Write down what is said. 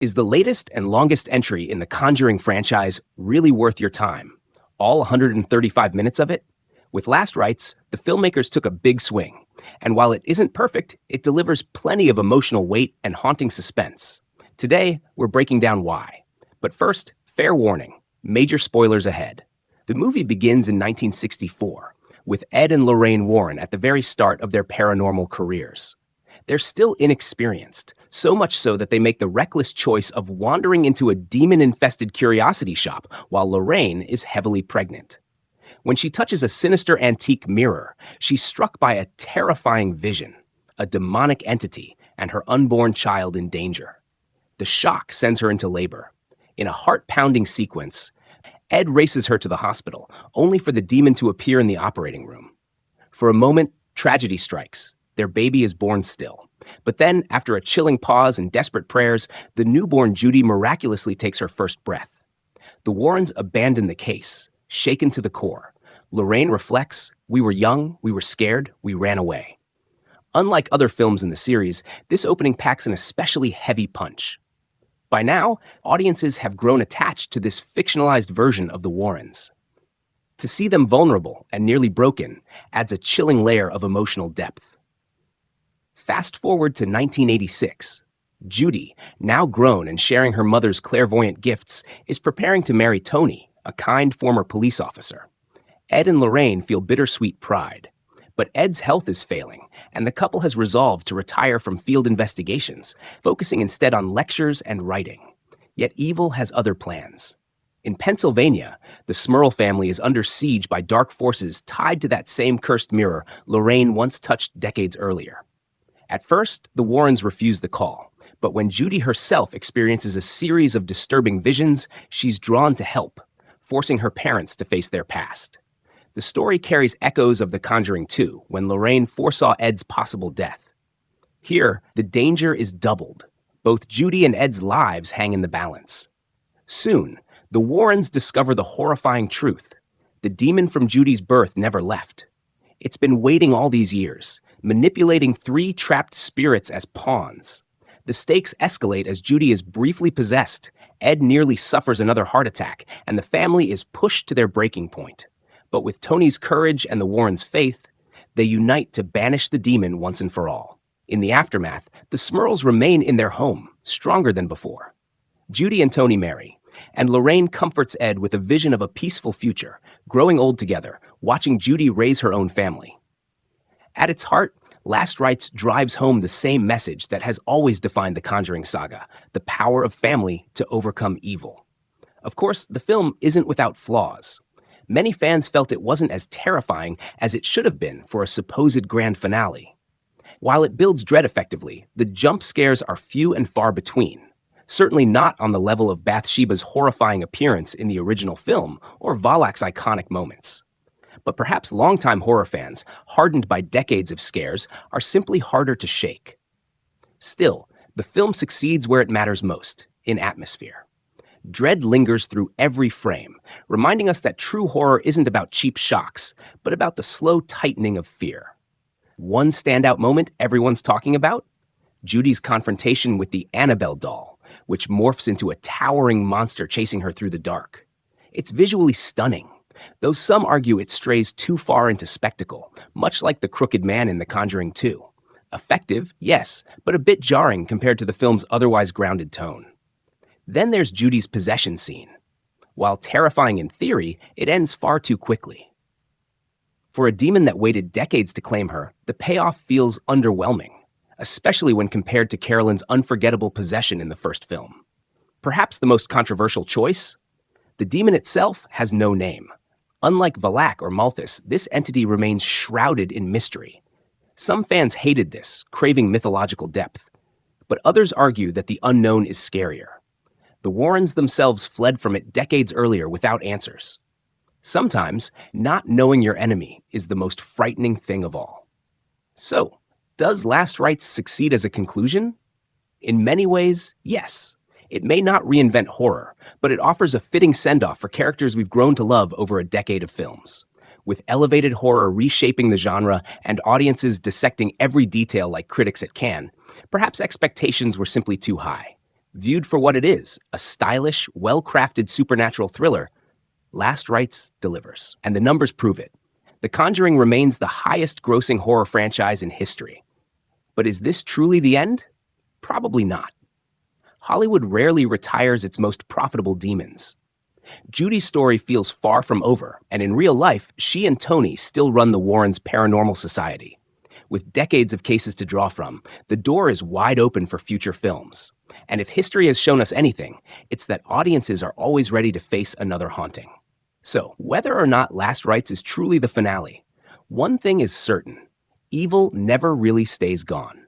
Is the latest and longest entry in the Conjuring franchise really worth your time? All 135 minutes of it? With Last Rites, the filmmakers took a big swing. And while it isn't perfect, it delivers plenty of emotional weight and haunting suspense. Today, we're breaking down why. But first, fair warning, major spoilers ahead. The movie begins in 1964, with Ed and Lorraine Warren at the very start of their paranormal careers. They're still inexperienced, so much so that they make the reckless choice of wandering into a demon-infested curiosity shop while Lorraine is heavily pregnant. When she touches a sinister antique mirror, she's struck by a terrifying vision, a demonic entity and her unborn child in danger. The shock sends her into labor. In a heart-pounding sequence, Ed races her to the hospital, only for the demon to appear in the operating room. For a moment, tragedy strikes. Their baby is born still. But then, after a chilling pause and desperate prayers, the newborn Judy miraculously takes her first breath. The Warrens abandon the case, shaken to the core. Lorraine reflects, "We were young, we were scared, we ran away." Unlike other films in the series, this opening packs an especially heavy punch. By now, audiences have grown attached to this fictionalized version of the Warrens. To see them vulnerable and nearly broken adds a chilling layer of emotional depth. Fast forward to 1986. Judy, now grown and sharing her mother's clairvoyant gifts, is preparing to marry Tony, a kind former police officer. Ed and Lorraine feel bittersweet pride. But Ed's health is failing, and the couple has resolved to retire from field investigations, focusing instead on lectures and writing. Yet evil has other plans. In Pennsylvania, the Smurl family is under siege by dark forces tied to that same cursed mirror Lorraine once touched decades earlier. At first, the Warrens refuse the call, but when Judy herself experiences a series of disturbing visions, she's drawn to help, forcing her parents to face their past. The story carries echoes of The Conjuring 2, when Lorraine foresaw Ed's possible death. Here, the danger is doubled. Both Judy and Ed's lives hang in the balance. Soon, the Warrens discover the horrifying truth. The demon from Judy's birth never left. It's been waiting all these years, manipulating 3 trapped spirits as pawns. The stakes escalate as Judy is briefly possessed, Ed nearly suffers another heart attack, and the family is pushed to their breaking point. But with Tony's courage and the Warrens' faith, they unite to banish the demon once and for all. In the aftermath, the Smurls remain in their home, stronger than before. Judy and Tony marry, and Lorraine comforts Ed with a vision of a peaceful future, growing old together, watching Judy raise her own family. At its heart, Last Rites drives home the same message that has always defined the Conjuring saga, the power of family to overcome evil. Of course, the film isn't without flaws. Many fans felt it wasn't as terrifying as it should have been for a supposed grand finale. While it builds dread effectively, the jump scares are few and far between. Certainly not on the level of Bathsheba's horrifying appearance in the original film or Valak's iconic moments. But perhaps longtime horror fans, hardened by decades of scares, are simply harder to shake. Still, the film succeeds where it matters most, in atmosphere. Dread lingers through every frame, reminding us that true horror isn't about cheap shocks, but about the slow tightening of fear. One standout moment everyone's talking about? Judy's confrontation with the Annabelle doll, which morphs into a towering monster chasing her through the dark. It's visually stunning, though some argue it strays too far into spectacle, much like the Crooked Man in The Conjuring 2. Effective, yes, but a bit jarring compared to the film's otherwise grounded tone. Then there's Judy's possession scene. While terrifying in theory, it ends far too quickly. For a demon that waited decades to claim her, the payoff feels underwhelming, especially when compared to Carolyn's unforgettable possession in the first film. Perhaps the most controversial choice? The demon itself has no name. Unlike Valak or Malthus, this entity remains shrouded in mystery. Some fans hated this, craving mythological depth. But others argue that the unknown is scarier. The Warrens themselves fled from it decades earlier without answers. Sometimes, not knowing your enemy is the most frightening thing of all. So, does Last Rites succeed as a conclusion? In many ways, yes. It may not reinvent horror, but it offers a fitting send-off for characters we've grown to love over a decade of films. With elevated horror reshaping the genre and audiences dissecting every detail like critics at Cannes, perhaps expectations were simply too high. Viewed for what it is, a stylish, well-crafted supernatural thriller, Last Rites delivers. And the numbers prove it. The Conjuring remains the highest-grossing horror franchise in history. But is this truly the end? Probably not. Hollywood rarely retires its most profitable demons. Judy's story feels far from over, and in real life, she and Tony still run the Warrens' paranormal society. With decades of cases to draw from, the door is wide open for future films. And if history has shown us anything, it's that audiences are always ready to face another haunting. So, whether or not Last Rites is truly the finale, one thing is certain: evil never really stays gone.